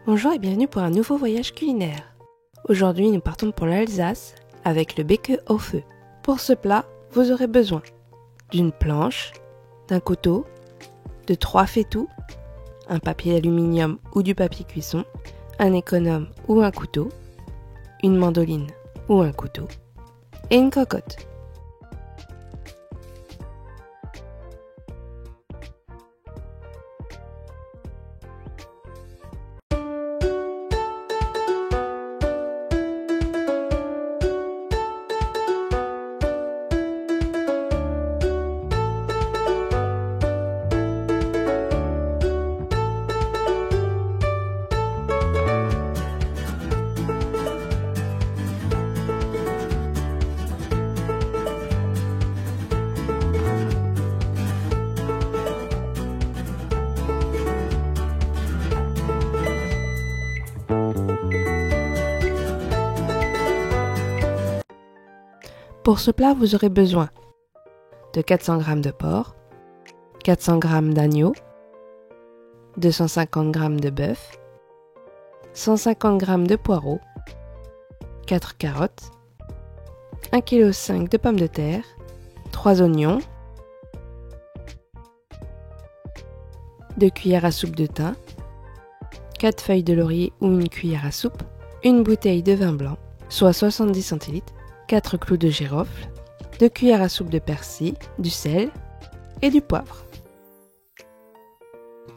Bonjour et bienvenue pour un nouveau voyage culinaire. Aujourd'hui, nous partons pour l'Alsace avec le Becke au feu. Pour ce plat, vous aurez besoin d'une planche, d'un couteau, de 3 fétous, un papier d'aluminium ou du papier cuisson, un économe ou un couteau, une mandoline ou un couteau et une cocotte. Pour ce plat, vous aurez besoin de 400 g de porc, 400 g d'agneau, 250 g de bœuf, 150 g de poireaux, 4 carottes, 1,5 kg de pommes de terre, 3 oignons, 2 cuillères à soupe de thym, 4 feuilles de laurier ou une cuillère à soupe, une bouteille de vin blanc, soit 70 centilitres, 4 clous de girofle, 2 cuillères à soupe de persil, du sel et du poivre.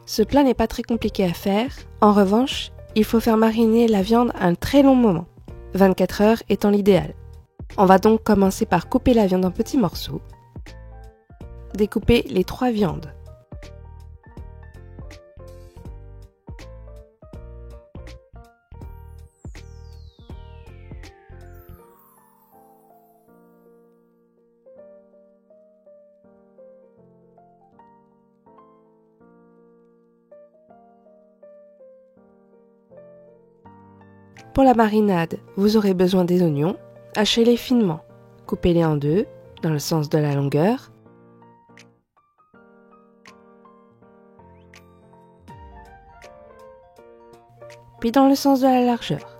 Ce plat n'est pas très compliqué à faire, en revanche, il faut faire mariner la viande un très long moment, 24 heures étant l'idéal. On va donc commencer par couper la viande en petits morceaux, découper les 3 viandes. Pour la marinade, vous aurez besoin des oignons, hachez-les finement, coupez-les en deux, dans le sens de la longueur, puis dans le sens de la largeur.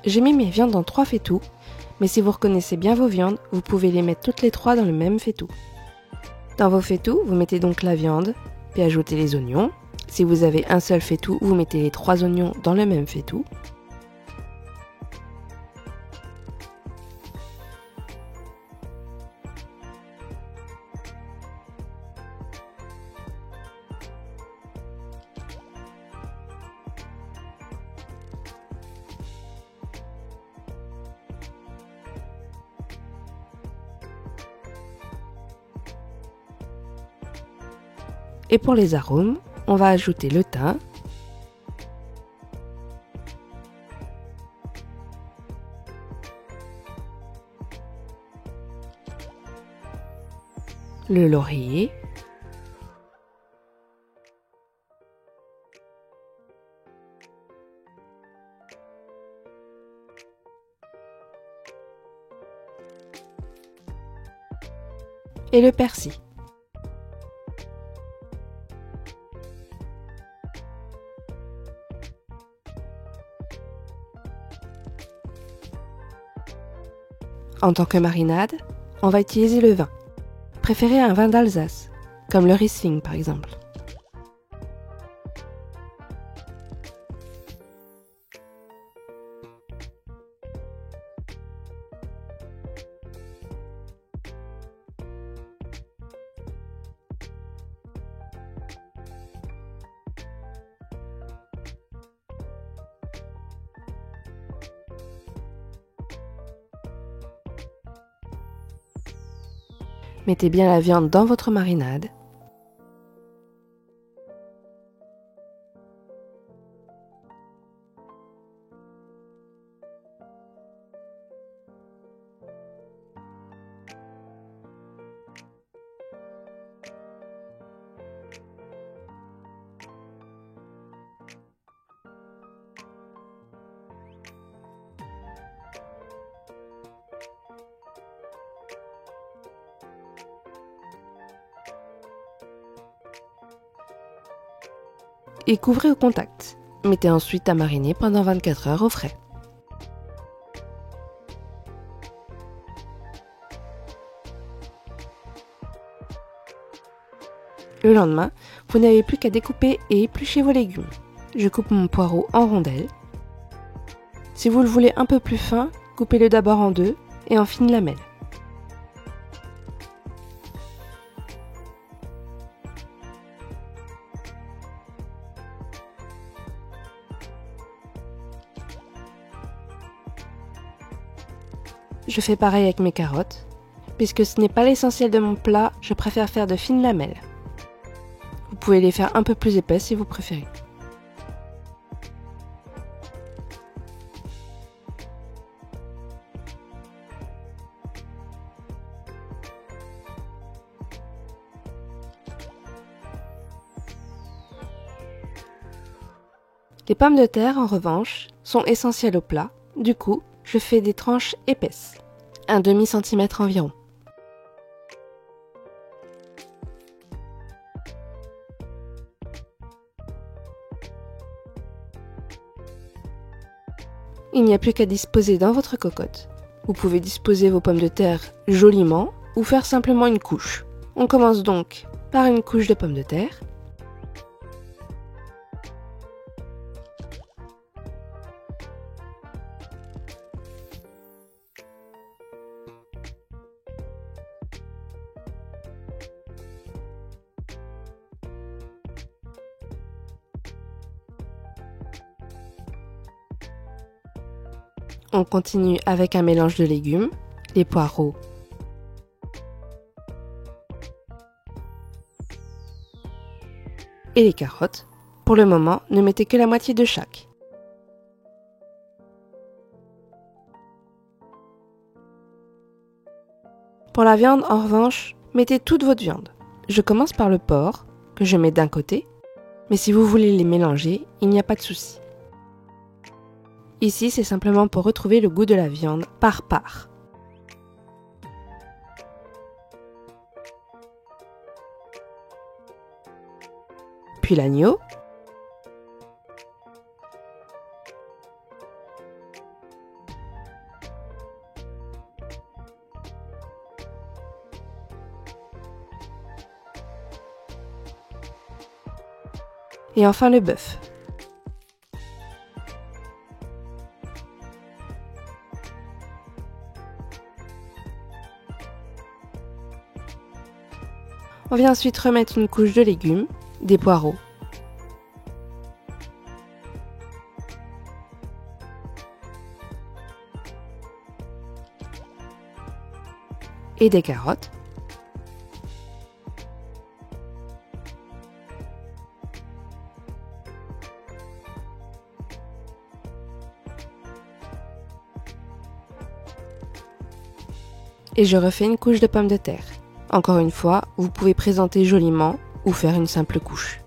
J'ai mis mes viandes en 3 fétous, mais si vous reconnaissez bien vos viandes, vous pouvez les mettre toutes les 3 dans le même fétou. Dans vos fétous, vous mettez donc la viande, puis ajoutez les oignons. Si vous avez un seul fétou, vous mettez les 3 oignons dans le même fétou. Et pour les arômes, on va ajouter le thym, le laurier, et le persil. En tant que marinade, on va utiliser le vin. Préférez un vin d'Alsace, comme le Riesling par exemple. Mettez bien la viande dans votre marinade. et couvrez au contact. Mettez ensuite à mariner pendant 24 heures au frais. Le lendemain, vous n'avez plus qu'à découper et éplucher vos légumes. Je coupe mon poireau en rondelles. Si vous le voulez un peu plus fin, coupez-le d'abord en deux et en fines lamelles. Je fais pareil avec mes carottes. Puisque ce n'est pas l'essentiel de mon plat, je préfère faire de fines lamelles. Vous pouvez les faire un peu plus épaisses si vous préférez. Les pommes de terre, en revanche, sont essentielles au plat. Du coup, je fais des tranches épaisses, un demi-centimètre environ. Il n'y a plus qu'à disposer dans votre cocotte. Vous pouvez disposer vos pommes de terre joliment ou faire simplement une couche. On commence donc par une couche de pommes de terre. On continue avec un mélange de légumes, les poireaux, et les carottes. Pour le moment, ne mettez que la moitié de chaque. Pour la viande, en revanche, mettez toute votre viande. Je commence par le porc, que je mets d'un côté, mais si vous voulez les mélanger, il n'y a pas de souci. Ici, c'est simplement pour retrouver le goût de la viande par part. Puis l'agneau. Et enfin le bœuf. On vient ensuite remettre une couche de légumes, des poireaux, et des carottes. Et je refais une couche de pommes de terre. Encore une fois, vous pouvez présenter joliment ou faire une simple couche.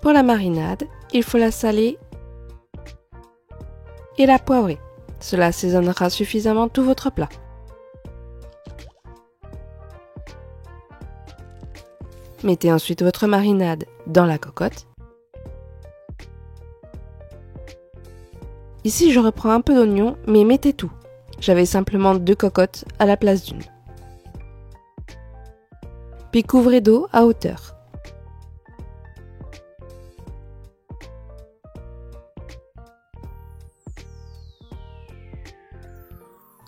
Pour la marinade, il faut la saler et la poivrer. Cela assaisonnera suffisamment tout votre plat. Mettez ensuite votre marinade dans la cocotte. Ici, je reprends un peu d'oignon, mais mettez tout. J'avais simplement 2 cocottes à la place d'une. Puis couvrez d'eau à hauteur.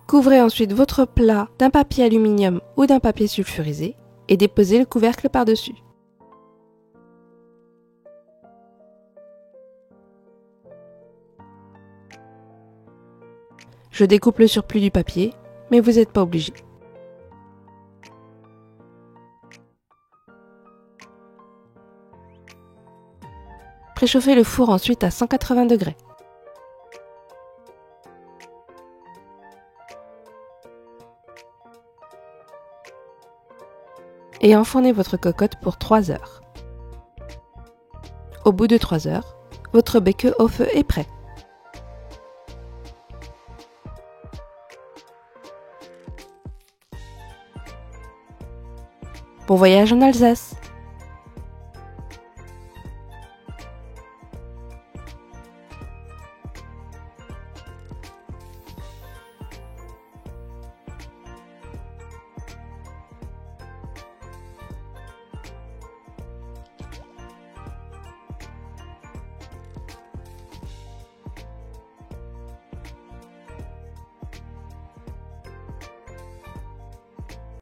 Couvrez ensuite votre plat d'un papier aluminium ou d'un papier sulfurisé et déposez le couvercle par-dessus. Je découpe le surplus du papier, mais vous n'êtes pas obligé. Préchauffez le four ensuite à 180 degrés. et enfournez votre cocotte pour 3 heures. Au bout de 3 heures, votre Beke au feu est prêt. Bon voyage en Alsace!